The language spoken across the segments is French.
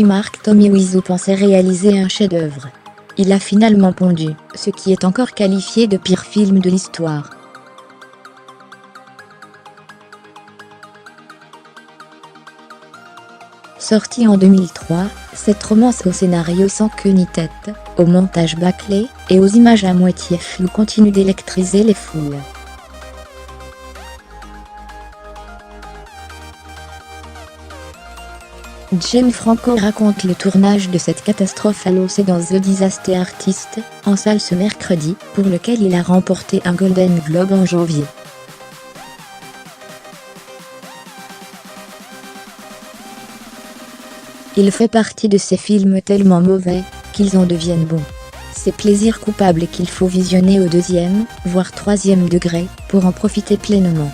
Mark Tommy Wiseau pensait réaliser un chef-d'œuvre. Il a finalement pondu ce qui est encore qualifié de pire film de l'histoire. Sortie en 2003, cette romance au scénario sans queue ni tête, au montage bâclé et aux images à moitié floues continue d'électriser les foules. James Franco raconte le tournage de cette catastrophe annoncée dans The Disaster Artist, en salle ce mercredi, pour lequel il a remporté un Golden Globe en janvier. Il fait partie de ces films tellement mauvais, qu'ils en deviennent bons. Ces plaisirs coupables qu'il faut visionner au deuxième, voire troisième degré, pour en profiter pleinement.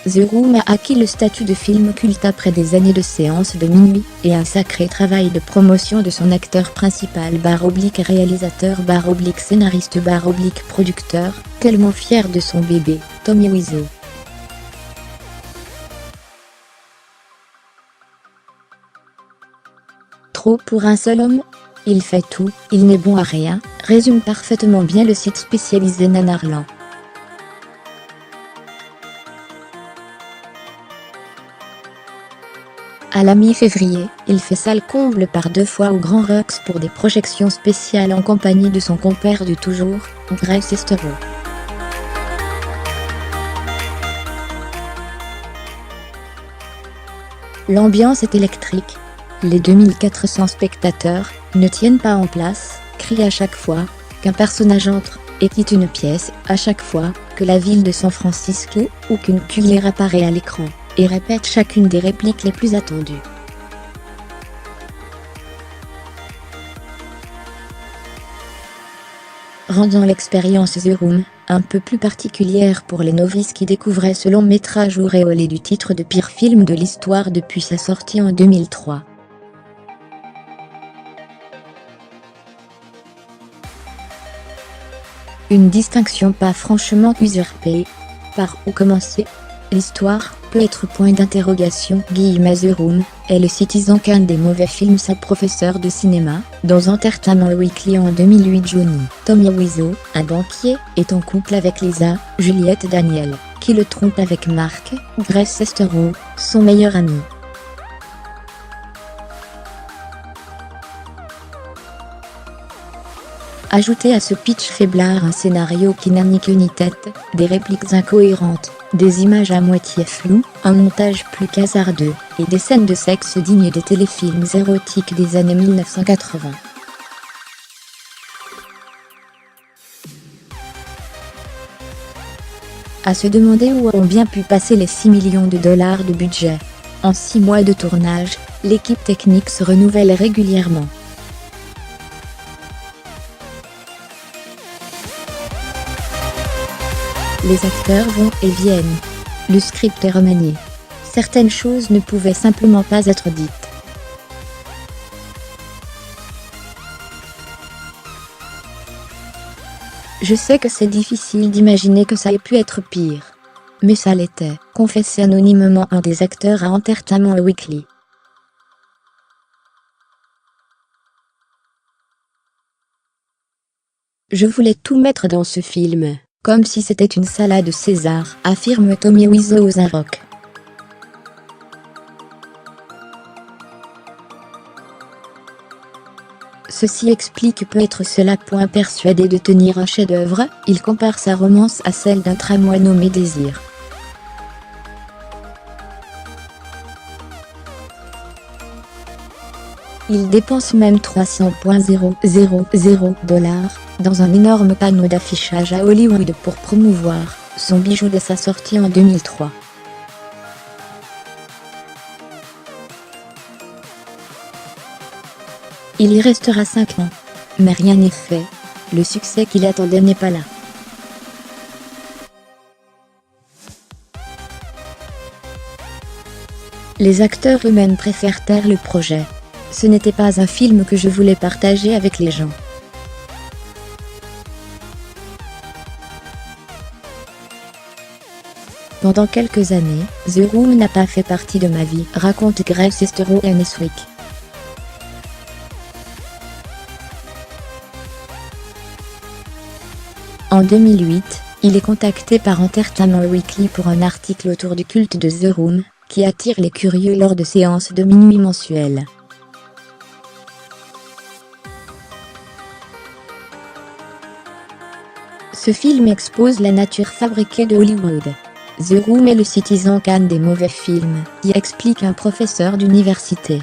The Room a acquis le statut de film culte après des années de séances de minuit, et un sacré travail de promotion de son acteur principal / réalisateur / scénariste / producteur, tellement fier de son bébé, Tommy Wiseau. Trop pour un seul homme? Il fait tout, il n'est bon à rien, résume parfaitement bien le site spécialisé Nanarland. À la mi-février, il fait salle comble par 2 fois au Grand Rex pour des projections spéciales en compagnie de son compère de toujours, Greg Sestero. L'ambiance est électrique. Les 2400 spectateurs ne tiennent pas en place, crient à chaque fois qu'un personnage entre et quitte une pièce, à chaque fois que la ville de San Francisco ou qu'une cuillère apparaît à l'écran, et répètent chacune des répliques les plus attendues. Rendant l'expérience The Room un peu plus particulière pour les novices qui découvraient ce long métrage auréolé du titre de pire film de l'histoire depuis sa sortie en 2003. Une distinction pas franchement usurpée. Par où commencer? L'histoire peut être point d'interrogation. The Room est le citizen qu'un des mauvais films. Sa professeur de cinéma, dans Entertainment Weekly en 2008. Tommy Wiseau, un banquier, est en couple avec Lisa, Juliette Daniel, qui le trompe avec Mark, Greg Sestero, son meilleur ami. Ajoutez à ce pitch faiblard un scénario qui n'a ni queue ni tête, des répliques incohérentes, des images à moitié floues, un montage plus qu'hasardeux, et des scènes de sexe dignes des téléfilms érotiques des années 1980. À se demander où ont bien pu passer les 6 millions de dollars de budget. En 6 mois de tournage, l'équipe technique se renouvelle régulièrement. Les acteurs vont et viennent. Le script est remanié. Certaines choses ne pouvaient simplement pas être dites. Je sais que c'est difficile d'imaginer que ça ait pu être pire. Mais ça l'était, confessait anonymement un des acteurs à Entertainment Weekly. Je voulais tout mettre dans ce film, comme si c'était une salade César, affirme Tommy Wiseau aux Inrocks. Ceci explique peut-être cela. Persuadé de tenir un chef-d'œuvre, il compare sa romance à celle d'un tramway nommé Désir. Il dépense même 300,000 $ dans un énorme panneau d'affichage à Hollywood pour promouvoir son bijou de sa sortie en 2003. Il y restera 5 ans. Mais rien n'est fait. Le succès qu'il attendait n'est pas là. Les acteurs eux-mêmes préfèrent taire le projet. Ce n'était pas un film que je voulais partager avec les gens. Pendant quelques années, The Room n'a pas fait partie de ma vie, raconte Grace Sestero à Newsweek. En 2008, il est contacté par Entertainment Weekly pour un article autour du culte de The Room, qui attire les curieux lors de séances de minuit mensuelles. Ce film expose la nature fabriquée de Hollywood. The Room est le Citizen Kane des mauvais films, y explique un professeur d'université.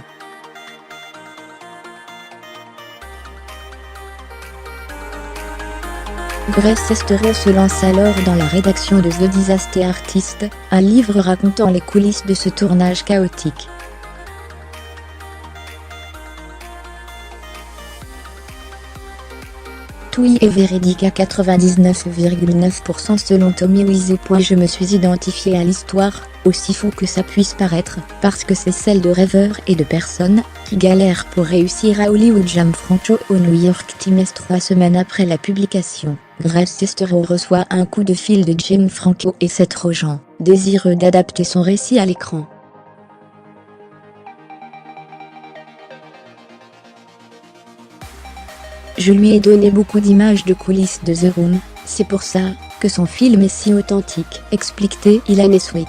Grace Sestero se lance alors dans la rédaction de The Disaster Artist, un livre racontant les coulisses de ce tournage chaotique. Tout y est véridique à 99,9% selon Tommy Wiseau. Je me suis identifié à l'histoire, aussi fou que ça puisse paraître, parce que c'est celle de rêveurs et de personnes qui galèrent pour réussir à Hollywood. Jim Franco au New York Times. 3 semaines après la publication, Grace Sestero reçoit un coup de fil de Jim Franco et Seth Rogen, désireux d'adapter son récit à l'écran. Je lui ai donné beaucoup d'images de coulisses de The Room, c'est pour ça que son film est si authentique, explique-t-il à Newsweek.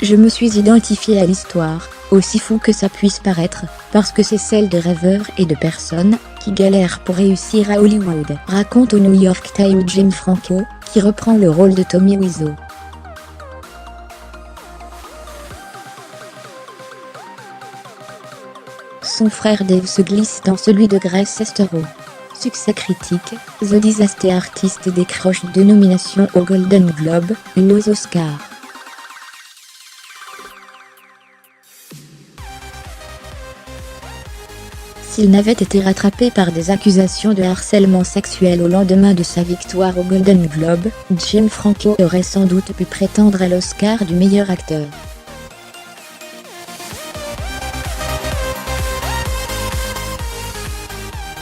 Je me suis identifié à l'histoire, aussi fou que ça puisse paraître, parce que c'est celle de rêveurs et de personnes qui galèrent pour réussir à Hollywood, raconte au New York Times Jim Franco, qui reprend le rôle de Tommy Wiseau. Son frère Dave se glisse dans celui de Grace Sestero. Succès critique, The Disaster Artist décroche 2 nominations aux Golden Globe, une aux Oscars. S'il n'avait été rattrapé par des accusations de harcèlement sexuel au lendemain de sa victoire aux Golden Globe, Jim Franco aurait sans doute pu prétendre à l'Oscar du meilleur acteur.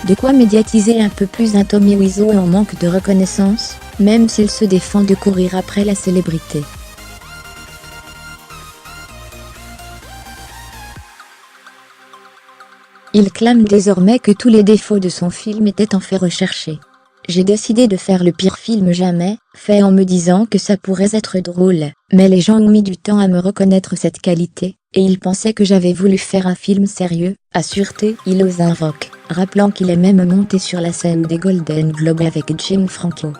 De quoi médiatiser un peu plus un Tommy Wiseau en manque de reconnaissance, même s'il se défend de courir après la célébrité. Il clame désormais que tous les défauts de son film étaient en fait recherchés. J'ai décidé de faire le pire film jamais, fait en me disant que ça pourrait être drôle, mais les gens ont mis du temps à me reconnaître cette qualité, et ils pensaient que j'avais voulu faire un film sérieux, assure-t-il aux Invoque, rappelant qu'il est même monté sur la scène des Golden Globes avec Jim Franco.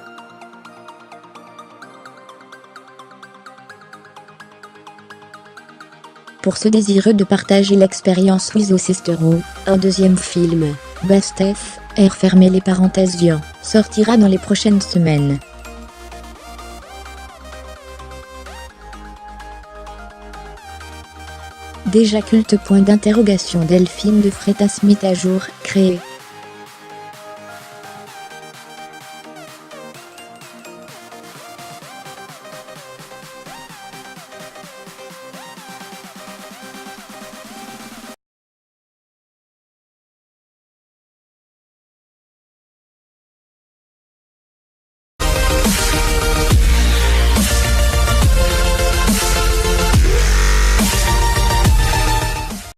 Pour ceux désireux de partager l'expérience Wiseau Sestero, un deuxième film, Bastef, fermez les parenthèses vian, sortira dans les prochaines semaines. Déjà culte ? Delphine de Freda Smith à jour, créé.